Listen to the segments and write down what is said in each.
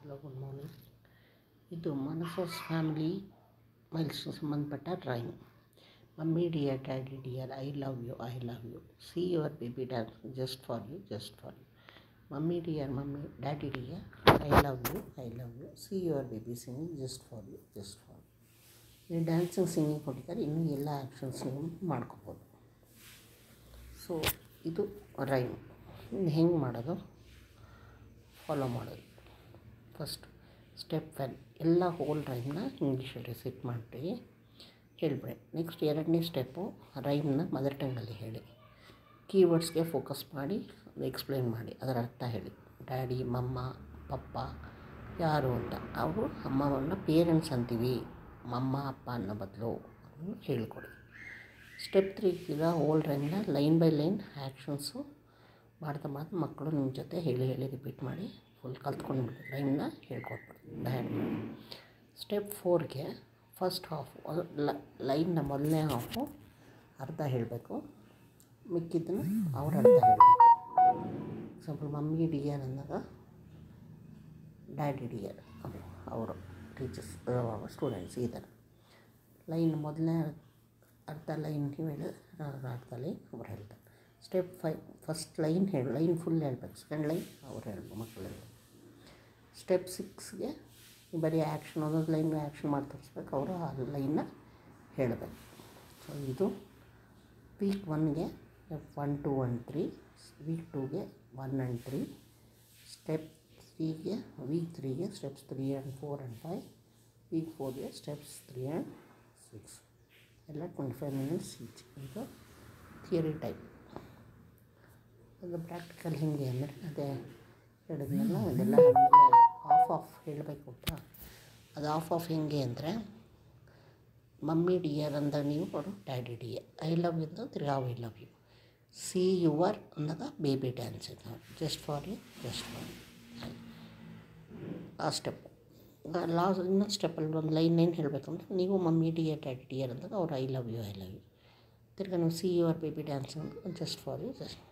Hello good morning. ಇದು ಮನಸಸ್ family ಮೈಲ್ಸ್ ಸಂಬಂಧಪಟ್ಟ drawing. Mummy dear, daddy dear, I love you, I love you. See your baby dance just for you, just for you. Mummy dear, mummy daddy dear, I love you, I love you. See your baby singing just for you, just for you. ಈ dancing singing ಕೊಟ್ಟಿದ್ದಾರೆ, ಇನ್ನೂ ಎಲ್ಲ actions ನೀವು ಮಾಡ್ಕೋಬೋದು. So ಇದು rhyme. ಇನ್ನು ಹೆಂಗೆ ಮಾಡೋದು ಫಾಲೋ ಮಾಡೋದು. ಫಸ್ಟ್ ಸ್ಟೆಪ್ 1 ಎಲ್ಲ ಹೋಲ್ ರೈಮ್ನ ಇಂಗ್ಲೀಷಲ್ಲಿ ರಿಸೀಟ್ ಮಾಡಿ ಹೇಳಿಬಿಡಿ. ನೆಕ್ಸ್ಟ್ 2ನೇ ಸ್ಟೆಪ್ಪು ರೈಮ್ನ ಮದರ್ ಟಂಗಲ್ಲಿ ಹೇಳಿ. ಕೀವರ್ಡ್ಸ್ಗೆ ಫೋಕಸ್ ಮಾಡಿ ಎಕ್ಸ್ಪ್ಲೈನ್ ಮಾಡಿ, ಅದರ ಅರ್ಥ ಹೇಳಿ. ಡ್ಯಾಡಿ, ಮಮ್ಮ, ಪಪ್ಪ ಯಾರು ಅಂತ. ಅವರು ಅಮ್ಮವನ್ನು ಪೇರೆಂಟ್ಸ್ ಅಂತೀವಿ, ಮಮ್ಮ ಅಪ್ಪ ಅನ್ನೋ ಬದಲು ಹೇಳ್ಕೊಡಿ. ಸ್ಟೆಪ್ 3 ಈಗ ಹೋಲ್ ರೈಮ್ನ ಲೈನ್ ಬೈ ಲೈನ್ ಆ್ಯಕ್ಷನ್ಸು ಮಾಡ್ತಾ ಮಕ್ಕಳು ನಿಮ್ಮ ಜೊತೆ ಹೇಳಿ ರಿಪೀಟ್ ಮಾಡಿ ಫುಲ್ ಕಲ್ತ್ಕೊಂಡ್ಬಿಟ್ಟು ರೈಮ್ನ ಹೇಳ್ಕೊಟ್ಬಿಡಿ ಡ್ಯಾಡಿ. ಸ್ಟೆಪ್ 4ಗೆ ಫಸ್ಟ್ ಹಾಫ್ ಲೈನ್ನ ಮೊದಲನೇ ಹಾಫು ಅರ್ಧ ಹೇಳಬೇಕು, ಮಿಕ್ಕಿದ್ದನ್ನು ಅವ್ರ ಅರ್ಧ ಹೇಳಬೇಕು. ಎಕ್ಸಾಂಪಲ್ ಮಮ್ಮಿ ಡಿಯರ್ ಅಂದಾಗ ಡ್ಯಾಡಿ ಡಿಯರ್ ಅವರು ಟೀಚರ್ಸ್ ಸ್ಟೂಡೆಂಟ್ಸ್ ಈ ಥರ ಲೈನ್ ಮೊದಲನೇ ಅರ್ಧ ಲೈನ್ ನೀವು ಹೇಳಿ ಅರ್ಧ ಲೈನ್ ಅವ್ರು ಹೇಳ್ತಾರೆ. Step 5 first line line full ಹೇಳ್ಬೇಕು, ಸೆಕೆಂಡ್ ಲೈನ್ ಅವ್ರು ಹೇಳ್ಬೇಕು ಮಕ್ಕಳಿಗೆ. ಸ್ಟೆಪ್ 6ಗೆ ಬರೀ ಆ್ಯಕ್ಷನ್ ಒಂದೊಂದು ಲೈನ್ ಆ್ಯಕ್ಷನ್ ಮಾಡಿ ತೋರಿಸ್ಬೇಕು, ಅವರು ಆ ಲೈನ್ನ ಹೇಳಬೇಕು. ಸೊ ಇದು ವೀಕ್ 1ಗೆ 1, 2 and 3, ವೀಕ್ 2ಗೆ 1 and 3, ಸ್ಟೆಪ್ 3ಗೆ ವೀಕ್ 3ಗೆ ಸ್ಟೆಪ್ಸ್ 3 and 4 and 5, ವೀಕ್ 4ಗೆ ಸ್ಟೆಪ್ಸ್ 3 and 6 ಎಲ್ಲ 25 minutes ಈಚ್. ಇದು ಥಿಯರಿ ಟೈಪ್. ಅದು ಪ್ರಾಕ್ಟಿಕಲ್ ಹೇಗೆ ಅಂದರೆ ಅದೇ ಹೇಳಿದ್ನಲ್ಲ, ಅದೆಲ್ಲ ಆಮೇಲೆ ಆಫ್ ಹೇಳಬೇಕು ಅಂತ. ಅದು ಆಫ್ ಹೆಂಗೆ ಅಂದರೆ ಮಮ್ಮಿ ಡಿಯರ್ ಅಂದಾಗ ನೀವು ಅವರು daddy dear, I love you ಅಂತ ತಿರ್ಗಾ I love you. See your ಅಂದಾಗ ಬೇಬಿ ಡ್ಯಾನ್ಸ್ ಇದು just for you, just for you. ಆ ಸ್ಟೆಪ್ ಲಾಸ್ಟ್ ಇನ್ನೊಂದು ಸ್ಟೆಪ್ಪಲ್ಲಿ ಒಂದು ಲೈನ್ ಏನು ಹೇಳಬೇಕಂದ್ರೆ ನೀವು ಮಮ್ಮಿ ಡಿಯರ್ ಡ್ಯಾಡಿ ಡಿಯರ್ ಅಂದಾಗ ಅವ್ರು I love you, I love you. ತಿರ್ಗಾ ನೀವು ಸಿ ಯುವರ್ ಬೇಬಿ ಡ್ಯಾನ್ಸ್ ಅಂತ ಜಸ್ಟ್ ಫಾರ್ ಯು, ಜಸ್ಟ್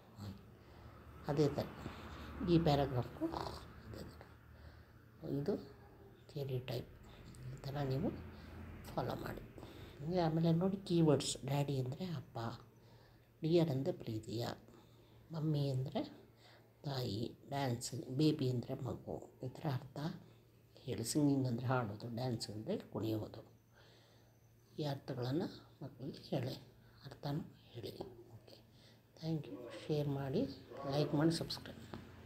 ಅದೇ ಥರ ಈ ಪ್ಯಾರಾಗ್ರಾಫ್ಗೂ ಅದೇ ಥರ. ಇದು ಥಿಯರಿ ಟೈಪ್. ಈ ಥರ ನೀವು ಫಾಲೋ ಮಾಡಿ. ಆಮೇಲೆ ನೋಡಿ ಕೀವರ್ಡ್ಸ್. ಡ್ಯಾಡಿ ಅಂದರೆ ಅಪ್ಪ, ಡಿಯರ್ ಅಂದರೆ ಪ್ರೀತಿಯ, ಮಮ್ಮಿ ಅಂದರೆ ತಾಯಿ, ಡ್ಯಾನ್ಸಿಂಗ್, ಬೇಬಿ ಅಂದರೆ ಮಗು. ಈ ಥರ ಅರ್ಥ ಹೇಳಿ. ಸಿಂಗಿಂಗ್ ಅಂದರೆ ಹಾಡೋದು, ಡ್ಯಾನ್ಸಿಂಗ್ ಅಂದರೆ ಕುಣಿಯೋದು. ಈ ಅರ್ಥಗಳನ್ನು ಮಕ್ಕಳಿಗೆ ಹೇಳಿ, ಅರ್ಥನೂ ಹೇಳಿ. Okay, thank you. ಶೇರ್ ಮಾಡಿ, ಲೈಕ್ ಮಾಡಿ, ಸಬ್ಸ್ಕ್ರೈಬ್.